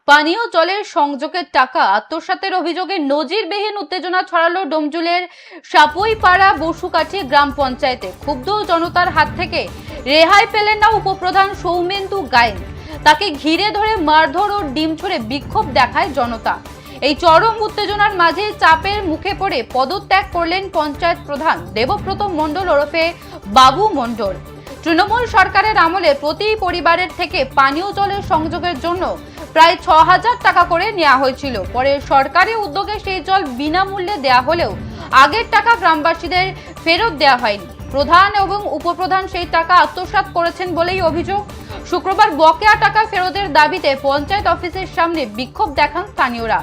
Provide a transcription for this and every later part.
পানীয় জলের সংযোগের টাকা আত্মসাতের অভিযোগে নজিরবিহীন উত্তেজনা ছড়ালো ডোমজুলের সাপুইপাড়া বসুকাঠি গ্রাম পঞ্চায়েতে। ক্ষুব্ধ জনতার হাত থেকে রেহাই পেলেন না উপপ্রধান সৌমেন্দু গায়েন। তাকে ঘিরে ধরে মারধর ও ডিম ছুড়ে বিক্ষোভ দেখায় জনতা। এই চরম উত্তেজনার মাঝে চাপের মুখে পড়ে পদত্যাগ করলেন পঞ্চায়েত প্রধান দেবব্রত মণ্ডল ওরফে বাবু মণ্ডল। তৃণমূল সরকারের আমলে প্রতি পরিবারের থেকে পানীয় জলের সংযোগের জন্য প্রায় ৬,০০০ টাকা করে নেওয়া হয়েছিল। পরে সরকারি উদ্যোগে সেই জল বিনামূল্যে দেয়া হলেও আগের টাকা গ্রামবাসীদের ফেরত দেওয়া হয়নি। প্রধান এবং উপপ্রধান সেই টাকা আত্মসাৎ করেছেন বলেই অভিযোগ। শুক্রবার বকেয়া টাকা ফেরতের দাবিতে পঞ্চায়েত অফিসের সামনে বিক্ষোভ দেখান স্থানীয়রা।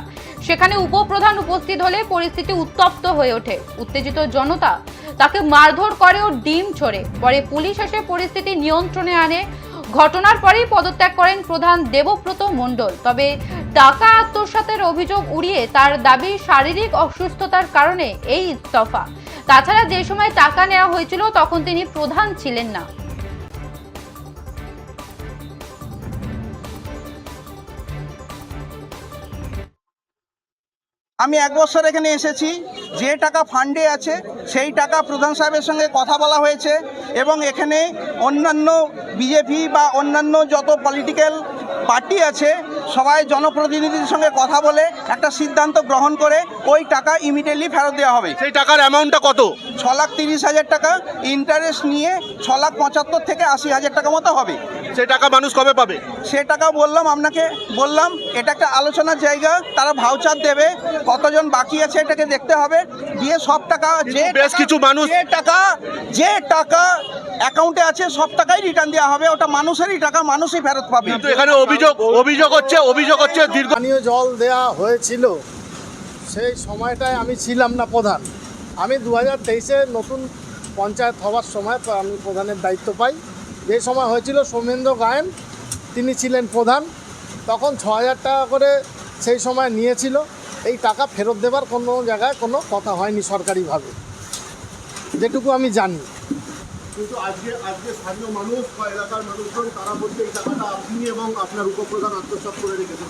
সেখানে উপপ্রধান উপস্থিত হলে পরিস্থিতি উত্তপ্ত হয়ে ওঠে। উত্তেজিত জনতা তাকে মারধর করে ও ডিম ছোড়ে। পরে পুলিশ এসে পরিস্থিতি নিয়ন্ত্রণে আনে। ঘটনার পরেই পদত্যাগ করেন প্রধান দেবব্রত মণ্ডল। তবে টাকা আত্মসাতের অভিযোগ উড়িয়ে তার দাবি শারীরিক অসুস্থতার কারণে এই ইস্তফা। তাছাড়া যে সময় টাকা নেওয়া হয়েছিল তখন তিনি প্রধান ছিলেন না। আমি 1 বছর এখানে এসেছি। যে টাকা ফান্ডে আছে সেই টাকা প্রধান সাহেবের সঙ্গে কথা বলা হয়েছে এবং এখানে অন্যান্য বিজেপি বা অন্যান্য যত পলিটিক্যাল পার্টি আছে সবাই জনপ্রতিনিধিদের সঙ্গে কথা বলে একটা সিদ্ধান্ত গ্রহণ করে ওই টাকা ইমিডিয়েটলি ফেরত দেওয়া হবে। সেই টাকার অ্যামাউন্টটা কত? 6,30,000 টাকা। ইন্টারেস্ট নিয়ে 6,75,000 থেকে 80,000 টাকা মতো হবে। সেই টাকা মানুষ কবে পাবে? সে টাকা আপনাকে বললাম এটা একটা আলোচনার জায়গা। তারা ভাউচার দেবে, কতজন বাকি আছে এটাকে দেখতে হবে। দিয়ে সব টাকা বেশ কিছু মানুষ যে টাকা অ্যাকাউন্টে আছে সব টাকাই রিটার্ন দেওয়া হবে। ওটা মানুষেরই টাকা, মানুষই ফেরত পাবে। কিন্তু এখানে অভিযোগ হচ্ছে দীর্ঘ পানীয় জল দেওয়া হয়েছিল সেই সময়টায় আমি ছিলাম না প্রধান। আমি 2023-এ নতুন পঞ্চায়েত হওয়ার সময় আমি প্রধানের দায়িত্ব পাই। যে সময় হয়েছিল সৌমেন্দু গায়েন তিনি ছিলেন প্রধান। তখন 6,000 টাকা করে সেই সময় নিয়েছিল। এই টাকা ফেরত দেবার কোনো জায়গায় কোনো কথা হয়নি সরকারিভাবে, যেটুকু আমি জানি। কিন্তু আজকে স্থানীয় মানুষ বা এলাকার মানুষজন তারা বলছে এই টাকাটা আপনি এবং আপনার উপপ্রধান আত্মসাৎ করে রেখেছেন।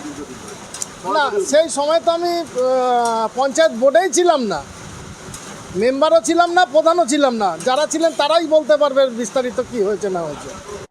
না, সেই সময় তো আমি পঞ্চায়েত বোর্ডেই ছিলাম না, মেম্বারও ছিলাম না, প্রধানও ছিলাম না। যারা ছিলেন তারাই বলতে পারবে বিস্তারিত কি হয়েছে না হয়েছে।